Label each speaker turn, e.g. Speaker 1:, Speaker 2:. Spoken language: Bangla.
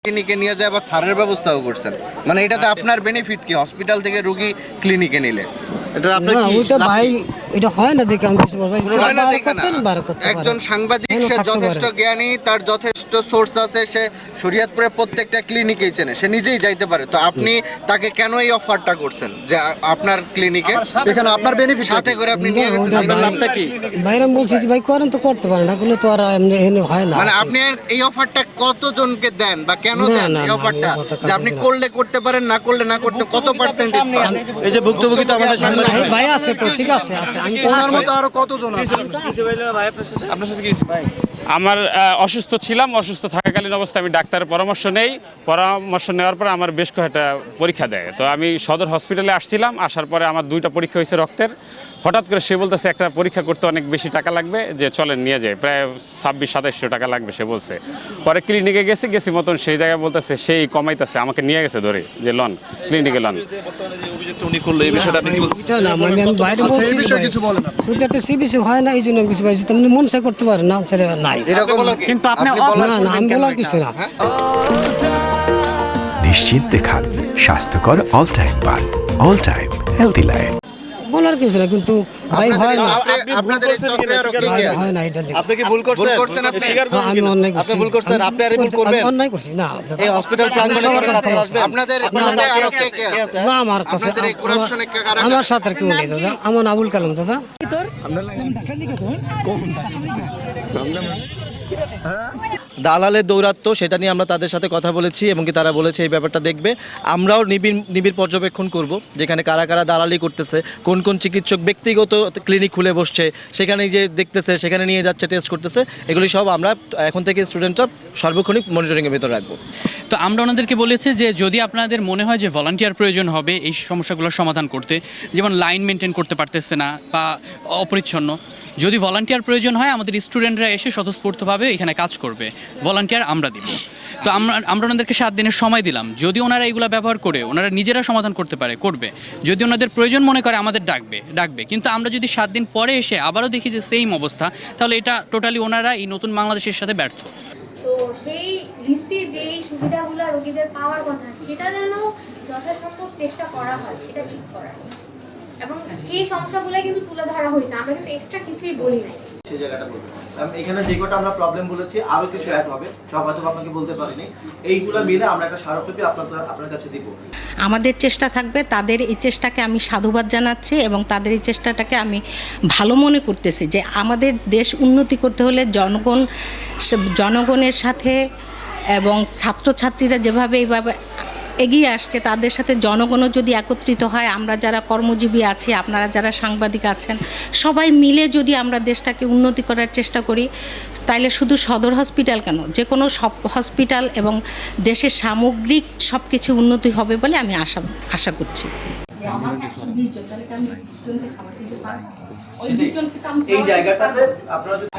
Speaker 1: ক্লিনিকে নিয়ে যায় বা ছাড়ের ব্যবস্থাও করছেন, মানে এটাতে আপনার বেনিফিট কি? হসপিটাল থেকে রোগী ক্লিনিকে নিলে এটা আপনার কি
Speaker 2: ওইটা ভাই এটা হয় না দেখে আমি কিছু বলবো।
Speaker 1: হয় না দেখে না। একজন সাংবাদিক, সে যথেষ্ট জ্ঞানী, তার যথেষ্ট সোর্স আছে, সে শরীয়তপুরের প্রত্যেকটা ক্লিনিকেই চেনে, সে নিজেই যাইতে পারে। তো আপনি তাকে কেন এই অফারটা করছেন যে আপনার ক্লিনিকে
Speaker 3: এখানে আপনার বেনিফিট
Speaker 1: সাথে করে আপনি নিয়ে গেছেন? আপনার লাভটা কি?
Speaker 2: ভাইরা বলছি যে ভাই করেন তো করতে পারেন না, করলে তো আর এমনি এমনি হয় না।
Speaker 1: মানে আপনি এই অফারটা কতজনকে দেন বা কেন
Speaker 2: না,
Speaker 1: দেন
Speaker 2: না,
Speaker 1: এই
Speaker 2: না,
Speaker 1: অফারটা?
Speaker 2: আমি এই
Speaker 1: যে আপনি
Speaker 2: কথা
Speaker 1: করলে করতে পারেন, না করলে না করতে, কত পার্সেন্টেজ পান?
Speaker 3: এই যে ভুক্তভোগী তো আমাদের সামনে
Speaker 2: না, এই ভাই আছে তো, ঠিক আছে আছে, আমি তো
Speaker 3: ওনার
Speaker 2: আসি।
Speaker 3: মতো আরো কতজন আছে?
Speaker 4: আমার অসুস্থ ছিলাম, অসুস্থ থাকাকালীন অবস্থায় আমি ডাক্তারের পরামর্শ নেওয়ার পর আমার বেশ কয়েকটা পরীক্ষা দেয়। তো আমি সদর হসপিটালে আসছিলাম, আসার পরে আমার 2টা পরীক্ষা হয়েছে রক্তের। হঠাৎ করে সে বলতেছে একটা পরীক্ষা করতে অনেক বেশি টাকা লাগবে, যে চলেন নিয়ে যায়, প্রায় 2600-2700 টাকা লাগবে সে বলছে। পরে ক্লিনিকে গেছি মতন সেই জায়গায় বলতেছে সেই কমাইতেছে, আমাকে নিয়ে গেছে ধরে যে লন ক্লিনিকে লন।
Speaker 2: এটা না, মানে আমি বাইরে বলছি যে ভাই,
Speaker 3: কিছু বলেন না।
Speaker 2: শুধু একটা সিবিসি হয় না, এই জন্য কিছু পাইছি, তেমনি মন সে করতে পারে না, ছেলে নাই।
Speaker 1: এরকম
Speaker 4: কিন্তু আপনি
Speaker 2: না না, আমি বলার কিছু না।
Speaker 5: নিশ্চিন্তে খান স্বাস্থ্যকর অল টাইম পান, অল টাইম হেলদি লাইফ।
Speaker 2: বলার কিছু না, কিন্তু ভাই হয় না,
Speaker 1: আপনাদের এই চক্রে আরো কে
Speaker 2: ভাই
Speaker 1: কে আছে?
Speaker 2: হয় না, এটা লিখে।
Speaker 3: আপনি কি ভুল
Speaker 1: ভুল
Speaker 3: করছেন?
Speaker 1: করছেন আপনি?
Speaker 2: হ্যাঁ, আমি অন্যায় করছি।
Speaker 3: আপনি ভুল করছেন, আপনি আর ভুল করবেন?
Speaker 2: আমি অন্যায় করছি না দাদা।
Speaker 3: এই হসপিটাল প্রাঙ্গণে
Speaker 2: সবার
Speaker 3: কথা
Speaker 2: কাছে
Speaker 3: আসবেন?
Speaker 1: আপনাদের সাথে আরো কে কে আছে?
Speaker 2: না আমার কাছে,
Speaker 1: আপনাদের এই corruption-এ কারা?
Speaker 2: আমার সাথে আর কেউ নেই দাদা, আমার আবুল কালাম দাদা।
Speaker 3: দালালের দৌরাত্ম্য, সেটা নিয়ে আমরা তাদের সাথে কথা বলেছি এবং কি তারা বলেছে এই ব্যাপারটা দেখবে। আমরাও নিবিড় পর্যবেক্ষণ করব, যেখানে কারা কারা দালালি করতেছে, কোন কোন চিকিৎসক ব্যক্তিগত ক্লিনিক খুলে বসছে, সেখানে যে দেখতেছে, সেখানে নিয়ে যাচ্ছে, টেস্ট করতেছে, এগুলি সব আমরা এখন থেকে স্টুডেন্টরা সার্বক্ষণিক মনিটরিংয়ের ভিতরে রাখবো।
Speaker 6: তো আমরা ওনাদেরকে বলেছি যে যদি আপনাদের মনে হয় যে ভলান্টিয়ার প্রয়োজন হবে এই সমস্যাগুলোর সমাধান করতে, যেমন লাইন মেনটেন করতে পারতেছে না বা অপরিচ্ছন্ন, যদি ভলান্টিয়ার প্রয়োজন হয় আমাদের স্টুডেন্টরা এসে স্বতঃস্ফূর্তভাবে এখানে কাজ করবে, ভলান্টিয়ার আমরা দিব। তো আমরা ওনাদেরকে 7 দিনের সময় দিলাম, যদি ওনারা এগুলো ব্যবহার করে ওনারা নিজেরা সমাধান করতে পারে করবে, যদি ওনাদের প্রয়োজন মনে করে আমাদের ডাকবে। কিন্তু আমরা যদি 7 দিন পরে এসে আবারও দেখি যে সেম অবস্থা, তাহলে এটা টোটালি ওনারা এই নতুন বাংলাদেশের সাথে ব্যর্থ।
Speaker 7: তো সেই লিস্টে যেই সুবিধাগুলো রোগীদের পাওয়ার কথা সেটা যেন যথাসম্ভব চেষ্টা করা হয়, সেটা ঠিক করা এবং সেই সমস্যাগুলো কিন্তু তুলে ধরা হয়েছে, আমরা কিন্তু এক্সট্রা কিছুই বলি নাই।
Speaker 3: সেই জায়গাটা বলবেন। এখানে যে কটা আমরা প্রবলেম বলেছি আরো কিছু অ্যাড হবে, সব হয়তো আপনাকে বলতে পারিনি। এইগুলো মিলে আমরা একটা স্মারকলিপি আপনার কাছে দিব।
Speaker 8: আমাদের চেষ্টা থাকবে, তাদের এই চেষ্টাকে আমি সাধুবাদ জানাচ্ছি এবং তাদের এই চেষ্টাটাকে আমি ভালো মনে করতেছি যে আমাদের দেশ উন্নতি করতে হলে জনগণের সাথে এবং ছাত্রছাত্রীরা যেভাবে এইভাবে এগিয়ে আসছে তাদের সাথে জনগণও যদি একত্রিত হয়, আমরা যারা কর্মজীবী আছি, আপনারা যারা সাংবাদিক আছেন, সবাই মিলে যদি আমরা দেশটাকে উন্নতি করার চেষ্টা করি, তাইলে শুধু সদর হসপিটাল কেন, যে কোনো সব হসপিটাল এবং দেশের সামগ্রিক সব কিছু উন্নতি হবে বলে আমি আশা করছি।
Speaker 3: এই জায়গাটাতে আপনারা যদি